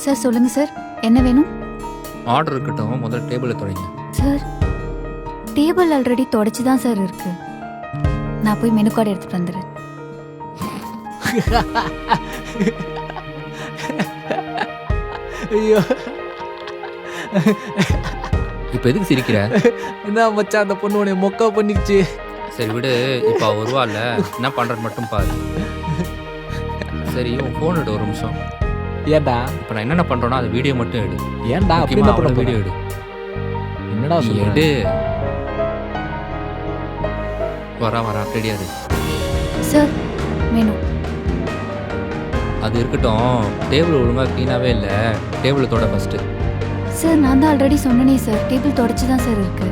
Sir சொல்லுங்க sir, என்ன வேணும்? ஆர்டர் இருக்கட்டும், முதல்ல டேபிளை தொடங்க. சார் டேபிள் ஆல்ரெடி தொடச்சி தான் சார் இருக்கு. நான் போய் மெனு கார்டு எடுத்துட்டு வந்துடுறேன். ஐயோ இப்போ எதுக்கு சிரிக்கிற? என்ன மச்சான், அந்த பொண்ணு உன்னை மொக்கா பண்ணிடுச்சு. சரி விடு, இப்போ வருவாள்ல, என்ன பண்ணுறது மட்டும் பாரு. சரி உன் ஃபோன் எடு ஒரு நிமிஷம். ஏன்டா இப்போ நான் என்னென்ன பண்ணுறோன்னா அது வீடியோ மட்டும் எடு. ஏன்டா அப்படி முக்கியமா என்ன பண்ண வீடியோ எடு. என்னடா நீ சொல்ற? எடு. வரா ரெடியா இரு. Sir menu. அது இருக்கட்டும், டேபிள் ஒழுங்காக க்ளீனாகவே இல்லை. டேபிளை தொட ஃபஸ்ட்டு. சார் நான் தான் ஆல்ரெடி சொன்னனே சார், டேபிள் தொடச்சி தான் சார் இருக்கு.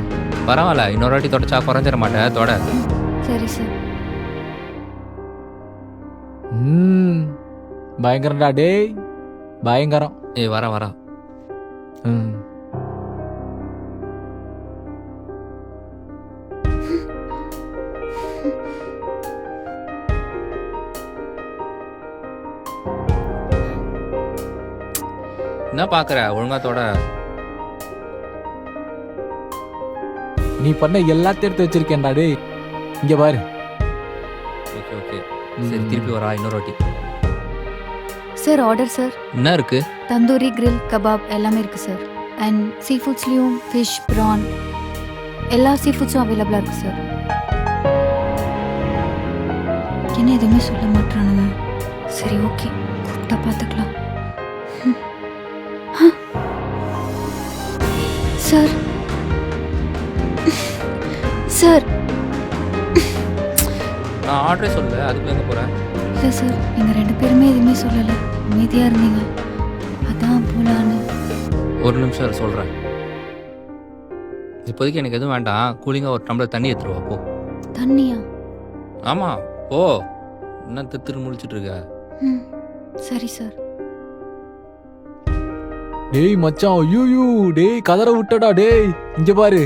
பரவாயில்ல, இன்னொரு வாட்டி தொடச்சா குறைஞ்சிட மாட்டேன், தொட. சரி சார். பயங்கரம்டா டேய், பயங்கரம். ஏய் வரா. ம் என்ன பார்க்குற, ஒழுங்கா தொட. நீ பண்ண எல்லாத்தையும் எடுத்து வச்சிருக்கேன்டா டேய். இங்க பாரு. ஓகே சரி, திருப்பி வரா இன்னொரு வாட்டி. Sir order sir. என்ன இருக்கு? தந்தூரி, கிரில், கபாப் எல்லாமே இருக்கு சார். அண்ட் சீ ஃபுட்ஸ்லேயும் ஃபிஷ், ப்ரான் எல்லா சீ ஃபுட்ஸும் அவைலபிளாக இருக்கு சார். என்ன எதுவுமே சொல்ல மாட்டானுங்க. சரி ஓகே, கூப்பிட்டா பார்த்துக்கலாம். சார் சார் நான் ஆர்டரே சொல்ல, அதுக்கு எங்கே போகிறேன்? இல்லை சார், நீங்கள் 2 பேருமே எதுவுமே சொல்லலை, அமைதியாக இருந்தீங்க, அதான் போலான்னு. ஒரு நிமிஷம் சொல்கிறேன். இப்போதைக்கு எனக்கு எதுவும் வேண்டாம், கூலிங்காக ஒரு டம்ளர் தண்ணி எடுத்துருவா போ. தண்ணியா? ஆமாம் போ. என்ன திரு முழிச்சிட்டு இருக்க? ம் சரி சார். டேய் மச்சான், ஐயோ டேய் கதற விட்டடா டேய். இங்க பாரு.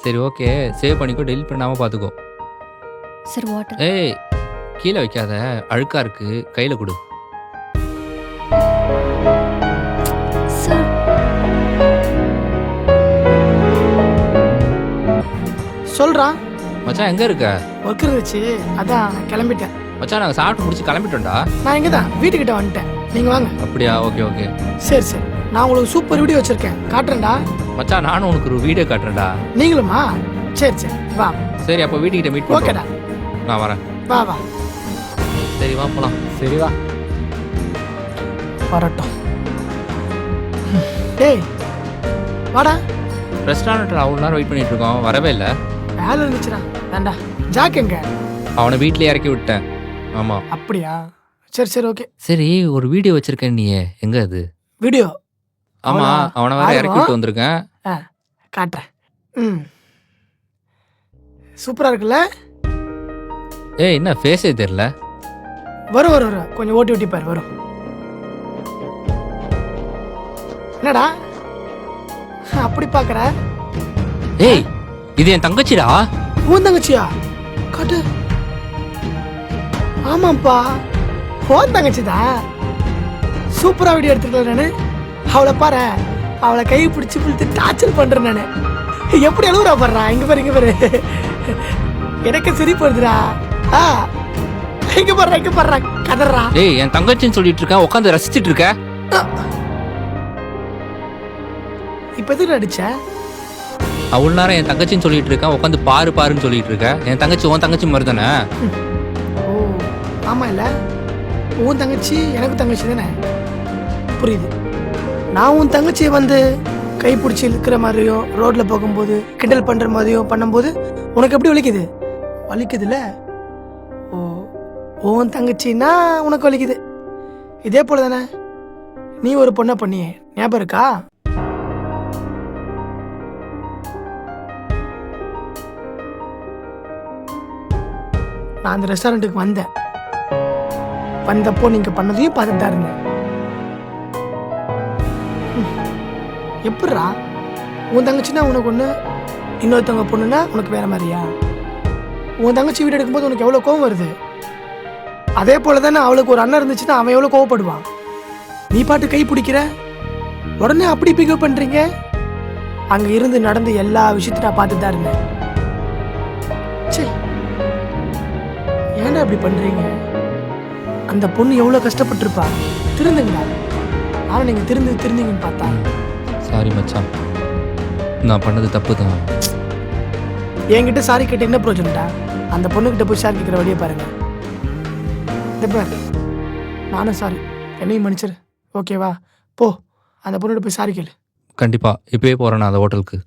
சரி ஓகே, சேவ் பண்ணிக்கோ, டெலிட் பண்ணாமல் பார்த்துக்கோ. Sir water. ஏய் கீழே வைக்காத, அழுக்கா இருக்கு, கையில் கொடு. சார் சொல்றா. மச்சான் எங்கே இருக்க? ஒர்க் இருந்துச்சு, அதான் கிளம்பிட்டேன். மச்சான் நாங்கள் சாப்பிட்டு முடிச்சு கிளம்பிட்டோம்டா. நான் இங்கே தான் வீட்டுக்கிட்ட வந்துட்டேன், நீங்க வாங்க. அப்படியா? ஓகே சரி நான் உங்களுக்கு சூப்பர் வீடியோ வச்சிருக்கேன், காட்டுறேன்டா. மச்சான் நானும் உனக்கு ஒரு வீடியோ காட்டுறேன்டா. நீங்களுமா? சரி வா. சரி அப்போ வீட்டுக்கிட்ட மீட் ஓகேடா, பண்ணுறேன். நான் வரேன். வா. சரி வா போலாம். சரி வா. வரட்டும். டேய் வாடா. ரெஸ்டாரண்ட்டில் அவ்வளோ நேரம் வெயிட் பண்ணிட்டு இருக்கோம், வரவே இல்லை. வேலை இருந்துச்சுடா. வேண்டா. ஜாக் எங்க? அவனை வீட்டிலே இறக்கி விட்டேன். ஆமாம். அப்படியா? சரி ஓகே. சரி ஒரு வீடியோ வச்சிருக்கேன், நீ எங்க அது வீடியோ? ஆமா, அவனை வேற இறக்கி விட்டு வந்திருக்கேன். காட்டுறேன். சூப்பரா இருக்குல்ல? ஏய் என்ன ஃபேஸே தெரியல. வரும் கொஞ்சம் ஓட்டி பாரு, வரும். என்னடா அப்படி பாக்குற? ஏய் இது என் தங்கச்சிடா. உன் தங்கச்சியா? காட்டு. ஆமாப்பா, உன் தங்கச்சிதான். சூப்பரா வீடியோ எடுத்துருக்கேன் நானு. அவளை பாரு, அவளை கை பிடிச்சி பிடித்து டார்ச்சர் பண்றேன் நானு. எப்படி அழுகுறா பாடுறா. இங்க பாரு எனக்கு சிரிப்பு வருதுடா. இங்க பாடுறா கதறா. ஏய் என் தங்கச்சின்னு சொல்லிட்டு இருக்கேன், உட்காந்து ரசிச்சிட்டு இருக்க. இப்ப எதுக்கு அடிச்ச? அவ்வளோ நேரம் என் தங்கச்சின்னு சொல்லிட்டு இருக்கேன், உட்காந்து பாருன்னு சொல்லிட்டு இருக்க. என் தங்கச்சி உன் தங்கச்சி மாதிரி தானே? ஓ ஆமா, இல்ல உன் தங்கச்சி எனக்கு தங்கச்சி தானே, புரியுது. நான் உன் தங்கச்சியை வந்து கை பிடிச்சி இழுக்கிற மாதிரியோ, ரோட்ல போகும்போது கிண்டல் பண்ற மாதிரியோ பண்ணும்போது உனக்கு எப்படி வலிக்குது? வலிக்குதுல்ல? ஓ உன் தங்கச்சின்னா உனக்கு வலிக்குது. இதே போல தானே நீ ஒரு பொண்ணை பண்ணியே, ஞாபகம் இருக்கா? நான் அந்த ரெஸ்டாரண்ட்டுக்கு வந்தப்போ நீங்க பண்ணதையும் பார்த்துட்டு தான் இருந்தேன். எப்படிரா உன் தங்கச்சின்னா உனக்கு ஒன்று, இன்னொருத்தவங்க பொண்ணுன்னா உனக்கு வேற மாதிரியா? உன் தங்கச்சி வீடு எடுக்கும்போது உனக்கு எவ்வளோ கோவம் வருது? அதே போல தானே அவளுக்கு ஒரு அண்ணன் இருந்துச்சுன்னா அவன் எவ்வளோ கோவப்படுவான். நீ பாட்டு கை பிடிக்கிற, உடனே அப்படி பிக்கப் பண்றீங்க. அங்க இருந்து நடந்த எல்லா விஷயத்தையும் நான் பார்த்துட்டு தான் இருந்தேன். சே, ஏன்டா இப்படி பண்றீங்க? அந்த பொண்ணு எவ்வளவு கஷ்டப்பட்டிருப்பா. திருந்துங்களா? ஆனா நீங்க திருந்தீங்கன்னு பார்த்தா. சாரி மச்சான், நான் பண்ணது தப்பு தான். என்கிட்ட சாரி கேட்ட என்ன பிரயோஜனம்டா? அந்த பொண்ணுகிட்ட போய் சாரி கேட்குற வழியை பாருங்க. இந்த பாரு, நானும் சாரி, என்னையும் மன்னிச்சிரு, ஓகேவா? போ, அந்த பொண்ணுகிட்ட போய் சாரி கேளு. கண்டிப்பா இப்பவே போறேன் நான் அந்த ஹோட்டலுக்கு.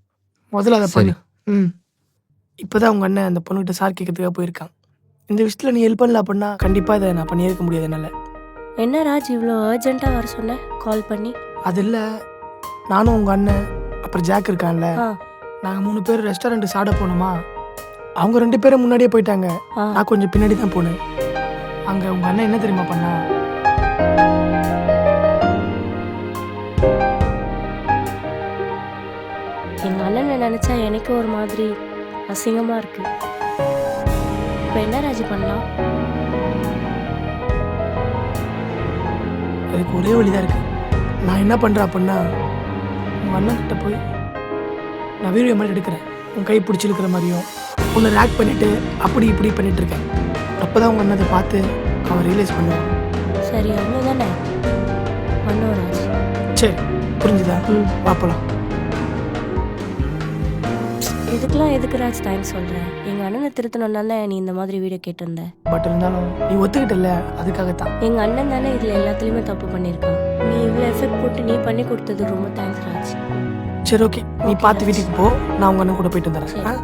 முதல்ல அதை சரி. பண்ணு. இப்போதான் உங்க அண்ணன் அந்த பொண்ணுகிட்ட சாரி கேட்கறதுக்காக போயிருக்கான். இந்த விஷயத்துல நீ ஹெல்ப் பண்ணல அப்படின்னா கண்டிப்பா இதை நான் பண்ணியிருக்க முடியாது என்னால. என்ன ராஜ் இவ்வளோ அர்ஜென்ட்டாக வர சொன்ன கால் பண்ணி? அது இல்லை, நானும் உங்க அண்ணன் அப்புறம் ஜாக் இருக்கான்ல, ஆ நாங்கள் 3 பேர் ரெஸ்டாரண்ட் சாப்பிட போனோமா. அவங்க 2 பேரும் முன்னாடியே போயிட்டாங்க, ஆ நான் கொஞ்சம் பின்னாடி தான் போனேன். அங்க உங்க அண்ணன் என்ன தெரியுமா பண்ணா? எங்கள் அண்ணனை நினச்சா எனக்கு ஒரு மாதிரி அசிங்கமாக இருக்கு. இப்போ என்ன ராஜி பண்ணலாம்? எனக்கு ஒரே வழிதான் இருக்கு. நான் என்ன பண்றேன் அப்படின்னா, உங்க அண்ணன் கிட்ட போய் நான் வீடியோ மாதிரி எடுக்கிறேன், உன் கை பிடிச்சிருக்கிற மாதிரியும் உன்னை ரேக் பண்ணிட்டு அப்படி இப்படி பண்ணிட்டு இருக்கேன். அப்பதான் உங்க அண்ணன் அதை பார்த்து அவன் ரியலைஸ் பண்ணுவான். சரி அவ்வளோதானே பண்ணுவோம் ராஜ். சரி, புரிஞ்சுதா? பார்ப்பலாம். இதுக்கெல்லாம் எதுக்கு ராஜ் தேங்க்ஸ் சொல்கிறேன்? எங்கள் அண்ணனை திருத்தணும்னால நீ இந்த மாதிரி வீடியோ கேட்டிருந்த. பட் இருந்தாலும் நீ ஒத்துக்கிட்டல, அதுக்காகத்தான். எங்கள் அண்ணன் தானே இதில் எல்லாத்துலேயுமே தப்பு பண்ணியிருக்கான். நீ இவ்வளோ எஃபெக்ட் போட்டு நீ பண்ணி கொடுத்தது ரொம்ப தேங்க்ஸ் ராஜ். சரி, ஓகே, நீ பார்த்து வீட்டுக்கு போ, நான் உங்க அண்ணன் கூட போயிட்டு வந்துடுறேன்.